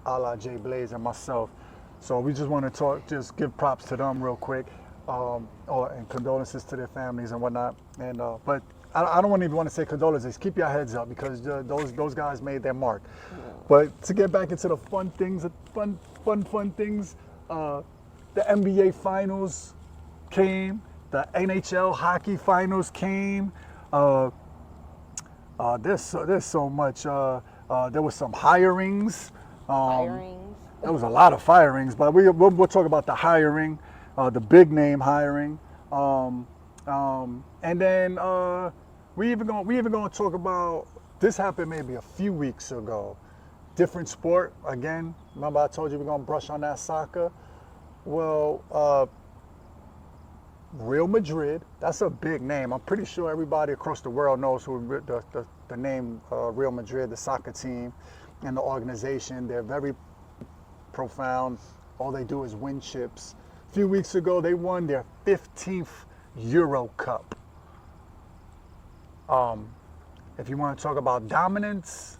Speaker 2: a la Jay Blaze and myself. So we just want to just give props to them real quick, and condolences to their families and whatnot. And but I don't even want to say condolences. Keep your heads up because those guys made their mark. But to get back into the fun things, fun things, the NBA Finals came, the NHL hockey finals came. There's so much. There was some hirings.
Speaker 3: Firings.
Speaker 2: There was a lot of firings, but we'll talk about the hiring, the big name hiring, and then we even gonna talk about this happened maybe a few weeks ago. Different sport again. Remember I told you we're gonna brush on that soccer. Well, Real Madrid. That's a big name. I'm pretty sure everybody across the world knows who the name Real Madrid, the soccer team, and the organization. They're very profound. All they do is win chips. A few weeks ago, they won their 15th Euro Cup. If you want to talk about dominance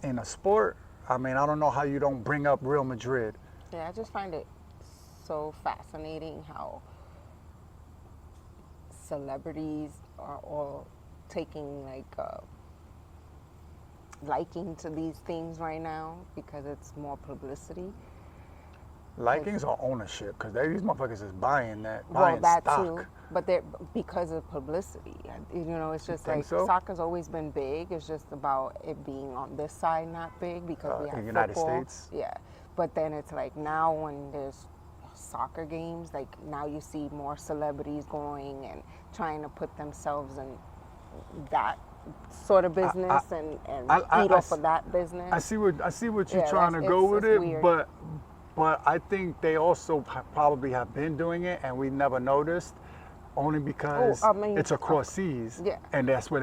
Speaker 2: in a sport, I mean, I don't know how you don't bring up Real Madrid.
Speaker 3: Yeah, I just find it so fascinating how celebrities are all taking liking to these things right now because it's more publicity.
Speaker 2: Likings or ownership, because these motherfuckers is buying
Speaker 3: Well, that
Speaker 2: stock.
Speaker 3: too, but they're because of publicity. You know, it's just like
Speaker 2: so?
Speaker 3: soccer's always been big. It's just about it being on this side not big because we have
Speaker 2: in the United
Speaker 3: football.
Speaker 2: States?
Speaker 3: Yeah, but then it's like now when there's soccer games, like now you see more celebrities going and trying to put themselves in that sort of business and eat off of that business.
Speaker 2: I see what you're
Speaker 3: Yeah,
Speaker 2: trying to go with
Speaker 3: it's
Speaker 2: it,
Speaker 3: weird.
Speaker 2: but I think they also probably have been doing it and we never noticed, only because it's across seas,
Speaker 3: yeah.
Speaker 2: and that's where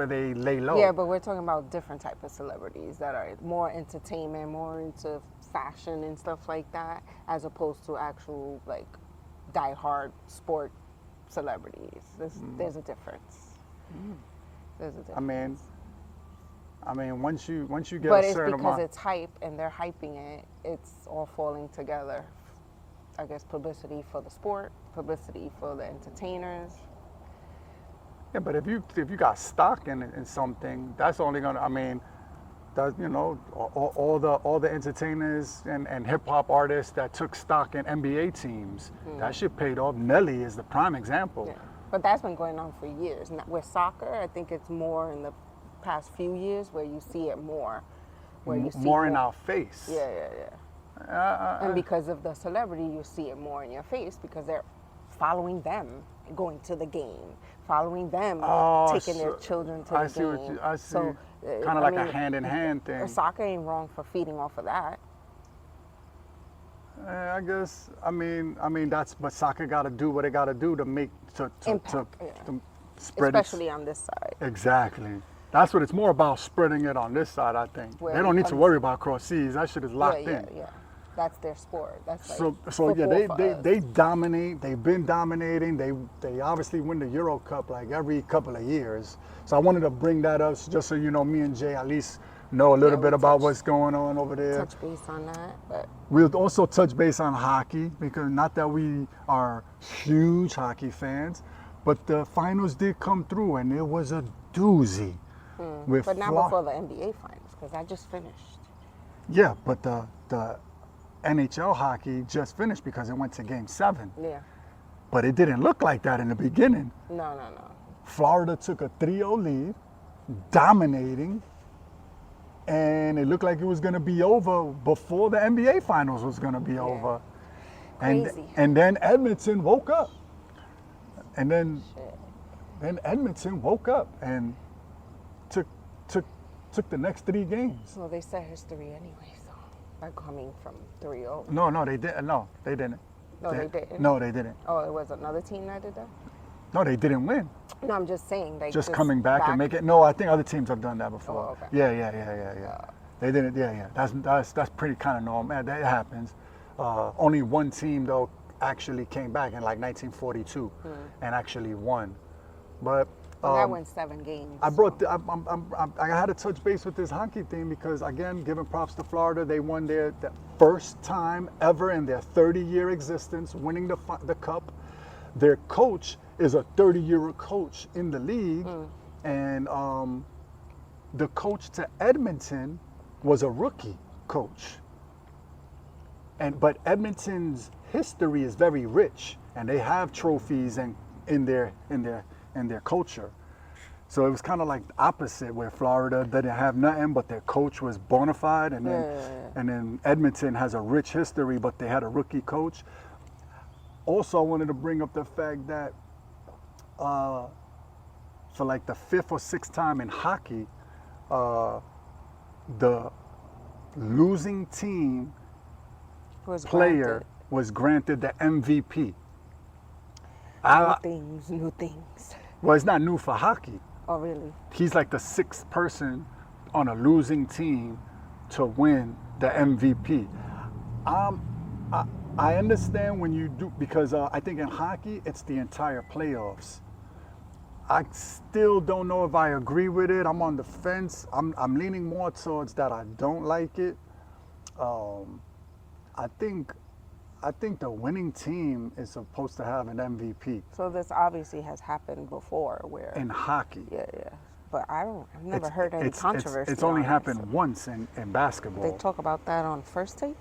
Speaker 2: they lay low.
Speaker 3: Yeah, but we're talking about different type of celebrities that are more entertainment, more into fashion and stuff like that, as opposed to actual like diehard sport celebrities. There's a difference. There's a difference.
Speaker 2: I mean, once you get
Speaker 3: But
Speaker 2: a
Speaker 3: it's
Speaker 2: certain
Speaker 3: because
Speaker 2: amount,
Speaker 3: it's hype and they're hyping it. It's all falling together. I guess publicity for the sport, publicity for the entertainers.
Speaker 2: yeah. But if you got stock in something, that's only gonna. I mean, that all the entertainers and hip hop artists that took stock in NBA teams, that shit paid off. Nelly is the prime example.
Speaker 3: Yeah. But that's been going on for years. With soccer, I think it's more in the past few years where you see it more. Where you see
Speaker 2: more in our face.
Speaker 3: Yeah. And because of the celebrity, you see it more in your face because they're following them, going to the game, following them, taking their children to the game.
Speaker 2: I see.
Speaker 3: So,
Speaker 2: Kind of like a hand-in-hand thing.
Speaker 3: Soccer ain't wrong for feeding off of that.
Speaker 2: I guess. I mean, but soccer got to do what it got to do to make to spread
Speaker 3: Especially on this side.
Speaker 2: Exactly. That's what it's more about, spreading it on this side. I think
Speaker 3: Where
Speaker 2: they don't
Speaker 3: it
Speaker 2: need to
Speaker 3: comes-
Speaker 2: worry about cross seas. That shit is locked in.
Speaker 3: Yeah. That's their sport. That's like
Speaker 2: So yeah,
Speaker 3: football for us.
Speaker 2: they dominate. They've been dominating. They obviously win the Euro Cup like every couple of years. So I wanted to bring that up just so you know, me and Jay at least know a little bit about what's going on over there.
Speaker 3: Touch base on that, but
Speaker 2: We'll also touch base on hockey because not that we are huge hockey fans, but the finals did come through and it was a doozy.
Speaker 3: but not before the NBA finals because I just finished.
Speaker 2: Yeah, but the NHL hockey just finished because it went to Game 7.
Speaker 3: Yeah.
Speaker 2: But it didn't look like that in the beginning.
Speaker 3: No.
Speaker 2: Florida took a 3-0 lead, dominating, and it looked like it was going to be over before the NBA Finals was going to be over.
Speaker 3: Crazy.
Speaker 2: And then Edmonton woke up. And then
Speaker 3: Shit.
Speaker 2: Edmonton woke up and took the next 3 games.
Speaker 3: Well, they set history anyway, so by coming from 3-0.
Speaker 2: No, they didn't. No, they didn't.
Speaker 3: No, they didn't.
Speaker 2: No, they didn't.
Speaker 3: Oh, it was another team that did that?
Speaker 2: No, they didn't win.
Speaker 3: No, I'm just saying. Like,
Speaker 2: Just coming back and make it. No, I think other teams have done that before.
Speaker 3: Oh, okay.
Speaker 2: Yeah. They didn't. Yeah. That's pretty kind of normal. That happens. Only one team though actually came back in like 1942 and actually won. But
Speaker 3: that went 7 games.
Speaker 2: I brought. I had to touch base with this hockey thing because again, giving props to Florida, they won their first time ever in their 30-year existence, winning the cup. Their coach is a 30-year coach in the league, and the coach to Edmonton was a rookie coach. But Edmonton's history is very rich, and they have trophies and in their culture. So it was kind of like the opposite, where Florida didn't have nothing, but their coach was bona fide, and then Edmonton has a rich history, but they had a rookie coach. Also, I wanted to bring up the fact that for like the 5th or 6th time in hockey, the losing team player was granted the MVP.
Speaker 3: New things.
Speaker 2: Well, it's not new for hockey.
Speaker 3: Oh, really?
Speaker 2: He's like the 6th person on a losing team to win the MVP. I understand when you do, because I think in hockey, it's the entire playoffs. I still don't know if I agree with it. I'm on the fence. I'm leaning more towards that I don't like it. I think the winning team is supposed to have an MVP.
Speaker 3: So this obviously has happened before, where
Speaker 2: in hockey.
Speaker 3: Yeah. But I've never heard any controversy.
Speaker 2: It's only
Speaker 3: on
Speaker 2: happened
Speaker 3: it, so.
Speaker 2: once in basketball.
Speaker 3: They talk about that on First Take?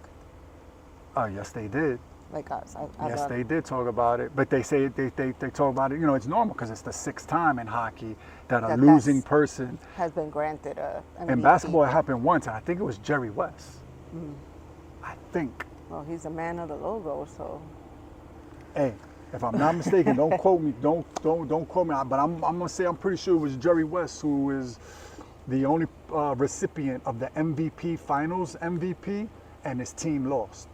Speaker 2: Oh, yes, they did.
Speaker 3: Like us.
Speaker 2: Yes, they did talk about it. But they say they talk about it. You know, it's normal because it's the 6th time in hockey that a losing person
Speaker 3: has been granted a MVP.
Speaker 2: In basketball, it happened once. I think it was Jerry West. I think.
Speaker 3: Well, he's a man of the logo, so.
Speaker 2: Hey, if I'm not mistaken, don't quote me. Don't quote me. But I'm gonna say I'm pretty sure it was Jerry West who is the only recipient of the MVP Finals MVP, and his team lost.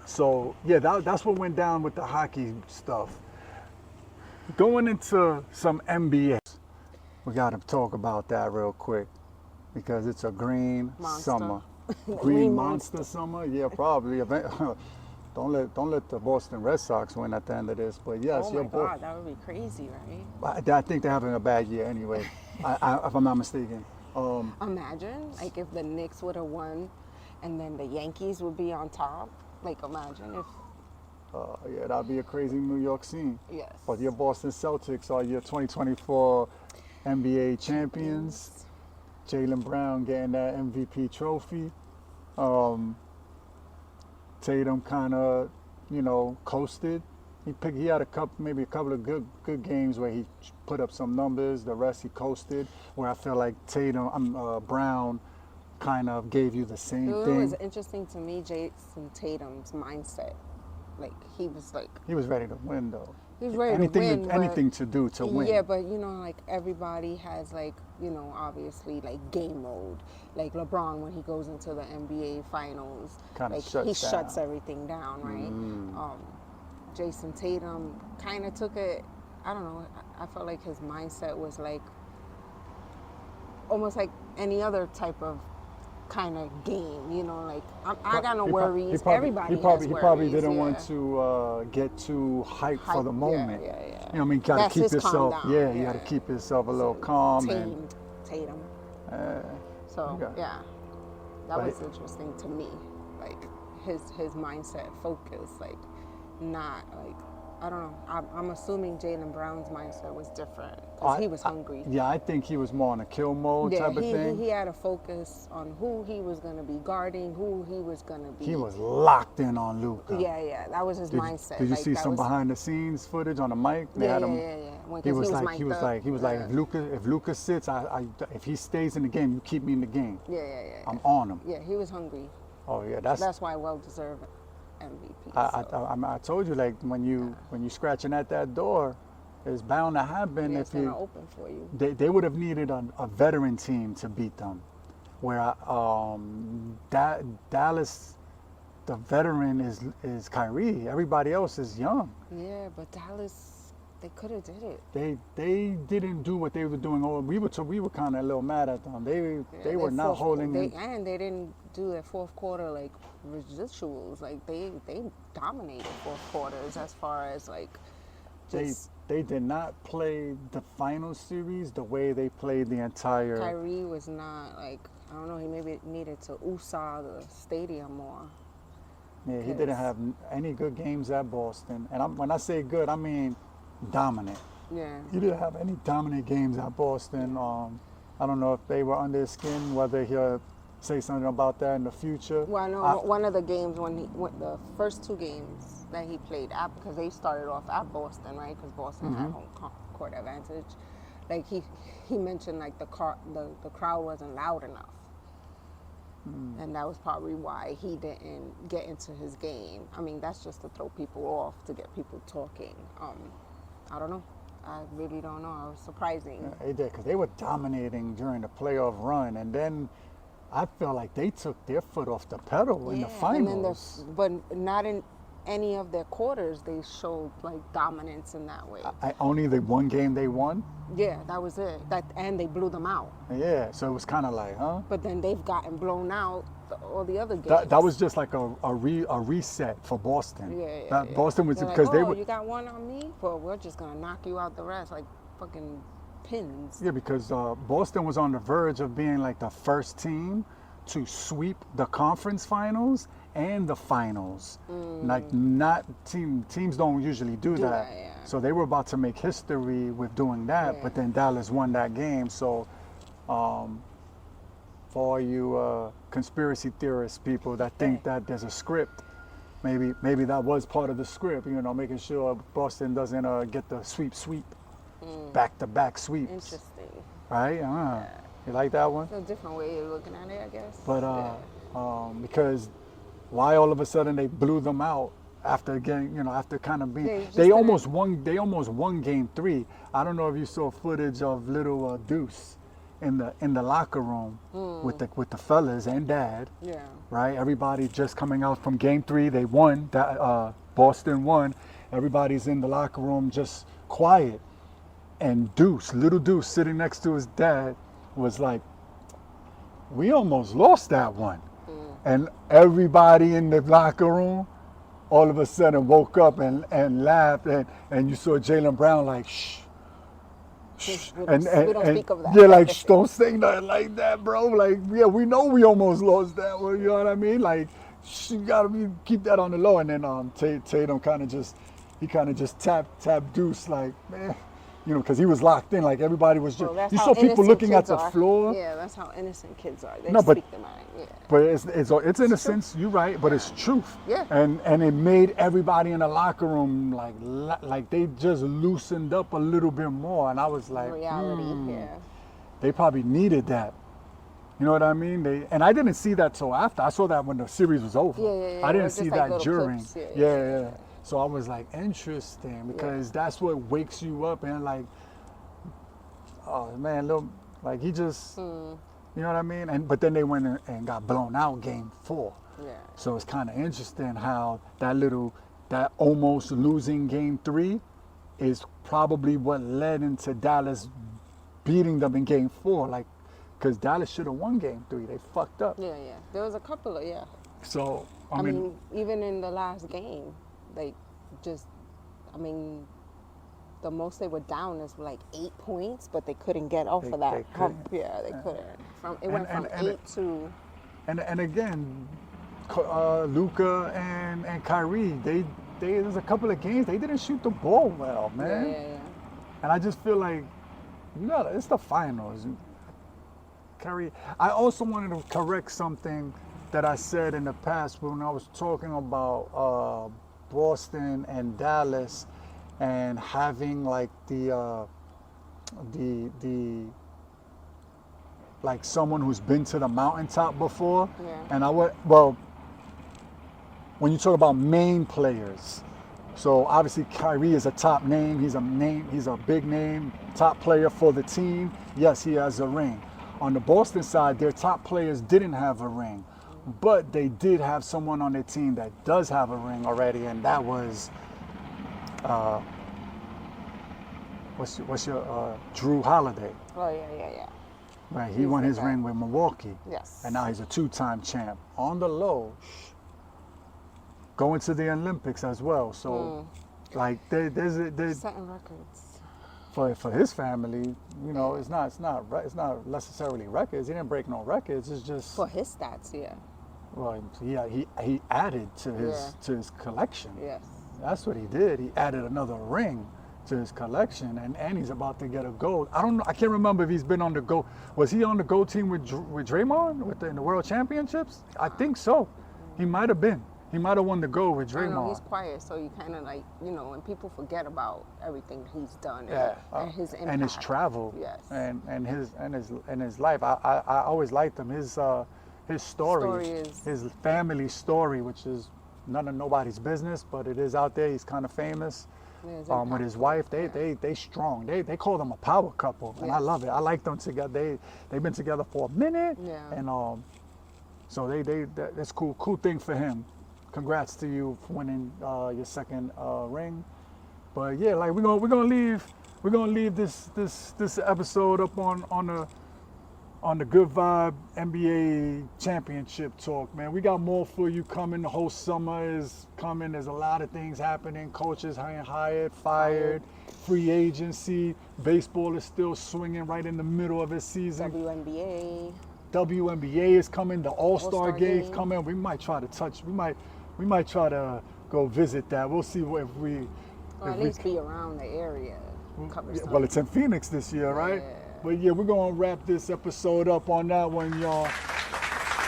Speaker 2: So yeah, that's what went down with the hockey stuff. Going into some NBA, we got to talk about that real quick because it's a green summer. Green monster summer? Yeah, probably. Don't let the Boston Red Sox win at the end of this. But yes,
Speaker 3: oh my God, that would be crazy, right?
Speaker 2: I think they're having a bad year anyway, if I'm not mistaken.
Speaker 3: Imagine, like, if the Knicks would have won and then the Yankees would be on top. Like, imagine if...
Speaker 2: yeah, that'd be a crazy New York scene.
Speaker 3: Yes.
Speaker 2: But your Boston Celtics are your 2024 NBA champions. Jaylen Brown getting that MVP trophy. Tatum kind of, coasted. He had maybe a couple of good games where he put up some numbers. The rest he coasted. Where I feel like Brown kind of gave you the same thing.
Speaker 3: It was interesting to me, Jason Tatum's mindset. Like, he was
Speaker 2: ready to win, though.
Speaker 3: He was ready to win.
Speaker 2: Anything to do to win.
Speaker 3: Yeah, but, like, everybody has, like, obviously, like, game mode. Like, LeBron, when he goes into the NBA Finals, he shuts everything down, right? Jason Tatum kind of took it, I don't know, I felt like his mindset was, like, almost like any other type of kind of game, like I got no worries. Everybody has worries. He probably
Speaker 2: didn't want to get too hyped for the moment.
Speaker 3: Yeah.
Speaker 2: You know what I mean? Got to keep yourself. You got to keep yourself a little calm.
Speaker 3: Tatum. That was interesting to me. Like his mindset focus, like not like I don't know. I'm assuming Jaylen Brown's mindset was different because he was hungry.
Speaker 2: Yeah, I think he was more on a kill mode type of thing.
Speaker 3: He had a focus on who he was going to be guarding, who he was going to be.
Speaker 2: He was locked in on Luka.
Speaker 3: Yeah, that was his mindset.
Speaker 2: Did you see some behind the scenes footage on the mic? They had him,
Speaker 3: When
Speaker 2: he was like, if Luka sits, if he stays in the game, you keep me in the game.
Speaker 3: Yeah.
Speaker 2: I'm on him.
Speaker 3: Yeah, he was hungry.
Speaker 2: Oh yeah,
Speaker 3: that's why well deserved MVP.
Speaker 2: I told you, like when you scratching at that door, it's bound to happen.
Speaker 3: It's gonna open for you.
Speaker 2: They would have needed a veteran team to beat them, where Dallas, the veteran is Kyrie. Everybody else is young.
Speaker 3: Yeah, but Dallas, they could have did it.
Speaker 2: They didn't do what they were doing. We were kind of a little mad at them. They were not holding it.
Speaker 3: And they didn't do their fourth quarter like rituals. Like they dominated fourth quarters as far as like just.
Speaker 2: They did not play the final series the way they played the entire.
Speaker 3: Kyrie was not like, I don't know. He maybe needed to USA the stadium more.
Speaker 2: Yeah, he didn't have any good games at Boston. And when I say good, I mean dominant.
Speaker 3: Yeah.
Speaker 2: He didn't have any dominant games at Boston. I don't know if they were under his skin, whether he'll say something about that in the future.
Speaker 3: Well, I know one of the games when the first two games that he played at, because they started off at Boston, right? Because Boston had home court advantage. Like he mentioned, like the crowd wasn't loud enough. And that was probably why he didn't get into his game. I mean, that's just to throw people off, to get people talking. I don't know. I really don't know. It was surprising.
Speaker 2: Yeah, they did, because they were dominating during the playoff run. And then I felt like they took their foot off the pedal in the finals.
Speaker 3: But not in any of their quarters they showed like dominance in that way.
Speaker 2: Only the one game they won?
Speaker 3: Yeah, that was it. And they blew them out.
Speaker 2: Yeah, so it was kind of like, huh?
Speaker 3: But then they've gotten blown out all the other games.
Speaker 2: That was just like a reset for Boston.
Speaker 3: Yeah.
Speaker 2: Boston was,
Speaker 3: They're
Speaker 2: because
Speaker 3: like,
Speaker 2: they were.
Speaker 3: You got one on me? Well, we're just going to knock you out the rest like fucking pins.
Speaker 2: Yeah, because Boston was on the verge of being like the first team to sweep the conference finals and the finals. Like teams don't usually do that.
Speaker 3: Yeah.
Speaker 2: So they were about to make history with doing that, but then Dallas won that game. So for all you conspiracy theorist people that think that there's a script, maybe that was part of the script, making sure Boston doesn't get the sweep, back-to-back sweeps.
Speaker 3: Interesting.
Speaker 2: Right? You like that one?
Speaker 3: It's a different way of looking at it, I guess.
Speaker 2: But because why all of a sudden they blew them out after again, after kind of being, they almost won game 3. I don't know if you saw footage of little Deuce in the locker room with the fellas and dad.
Speaker 3: Yeah.
Speaker 2: Right? Everybody just coming out from game 3, they won. Boston won. Everybody's in the locker room just quiet. And little Deuce sitting next to his dad was like, we almost lost that one. And everybody in the locker room all of a sudden woke up and laughed, and you saw Jaylen Brown like, shh.
Speaker 3: We don't speak of that.
Speaker 2: Yeah, like, shh, don't say nothing like that, bro. Like, yeah, we know we almost lost that one, you know what I mean? Like, shh, you gotta keep that on the low. And then Tatum kind of just tapped Deuce like, man. Because he was locked in, like everybody was just.
Speaker 3: Well,
Speaker 2: you saw people looking at the floor.
Speaker 3: Yeah, that's how innocent kids are. They speak their mind. Yeah.
Speaker 2: But it's innocence. You're right, but it's truth.
Speaker 3: Yeah.
Speaker 2: And it made everybody in the locker room like they just loosened up a little bit more, and I was like,
Speaker 3: reality. Yeah.
Speaker 2: They probably needed that. You know what I mean? And I didn't see that till after. I saw that when the series was over.
Speaker 3: Yeah.
Speaker 2: I didn't see that
Speaker 3: like
Speaker 2: during.
Speaker 3: Clips.
Speaker 2: Yeah. So I was like, interesting, because that's what wakes you up and like, oh man, look, like he just, you know what I mean? But then they went and got blown out game 4.
Speaker 3: Yeah.
Speaker 2: So it's kind of interesting how that almost losing game 3 is probably what led into Dallas beating them in game 4. Like, because Dallas should have won game 3. They fucked up.
Speaker 3: Yeah. There was a couple of,
Speaker 2: So,
Speaker 3: I mean, even in the last game, like, the most they were down is like 8 points, but they couldn't get off of that hump. Yeah, they couldn't. It went from 8 to.
Speaker 2: And again, Luka and Kyrie, there's a couple of games they didn't shoot the ball well, man.
Speaker 3: Yeah.
Speaker 2: And I just feel like it's the finals. Kyrie, I also wanted to correct something that I said in the past when I was talking about Boston and Dallas and having like the like someone who's been to the mountaintop before.
Speaker 3: Yeah.
Speaker 2: And when you talk about main players, so obviously Kyrie is a top name. He's a big name, top player for the team. Yes, he has a ring. On the Boston side, their top players didn't have a ring, but they did have someone on their team that does have a ring already, and that was what's your Drew Holiday.
Speaker 3: Oh yeah.
Speaker 2: Right, he won his ring with Milwaukee.
Speaker 3: Yes.
Speaker 2: And now he's a 2-time champ. On the low, going to the Olympics as well. So, like, there's
Speaker 3: setting records
Speaker 2: for his family. You know, it's not necessarily records. He didn't break no records. It's just
Speaker 3: for his stats. Yeah.
Speaker 2: Well, yeah, he added to his collection.
Speaker 3: Yes.
Speaker 2: That's what he did. He added another ring to his collection, and he's about to get a gold. I don't know. I can't remember if he's been on the gold. Was he on the gold team with Draymond in the World Championships? I think so. He might have been. He might have won the gold with Draymond.
Speaker 3: I know he's quiet, so you kind of like, you know, when people forget about everything he's done and his impact
Speaker 2: and his travel,
Speaker 3: yes,
Speaker 2: and his life. I always liked him. His story is his family story, which is none of nobody's business, but it is out there. He's kind of famous. With his wife, they strong. They call them a power couple, and I love it. I like them together. They've been together for a minute, and so that's cool thing for him. Congrats to you for winning your second ring. But yeah, like we're gonna leave this episode up on the Good Vibe NBA Championship talk, man. We got more for you coming. The whole summer is coming. There's a lot of things happening. Coaches hired, fired, free agency. Baseball is still swinging right in the middle of its season. WNBA is coming. The All-Star Game's coming. We might try to go visit that. We'll see if we...
Speaker 3: Or at least be around the area.
Speaker 2: Well, it's in Phoenix this year, right?
Speaker 3: Yeah.
Speaker 2: But yeah, we're going to wrap this episode up on that one, y'all.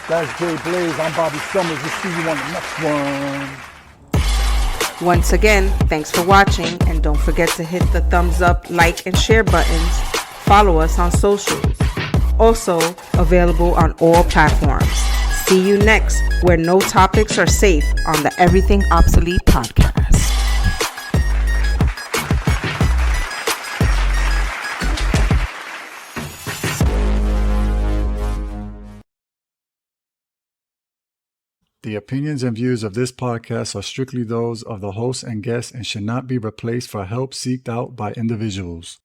Speaker 2: That's Jay Blaze. I'm Bobby Summers. We'll see you on the next one.
Speaker 1: Once again, thanks for watching, and don't forget to hit the thumbs up, like, and share buttons. Follow us on socials. Also available on all platforms. See you next, where no topics are safe on the Everything Obsolete podcast.
Speaker 2: The opinions and views of this podcast are strictly those of the host and guests and should not be replaced for help seeked out by individuals.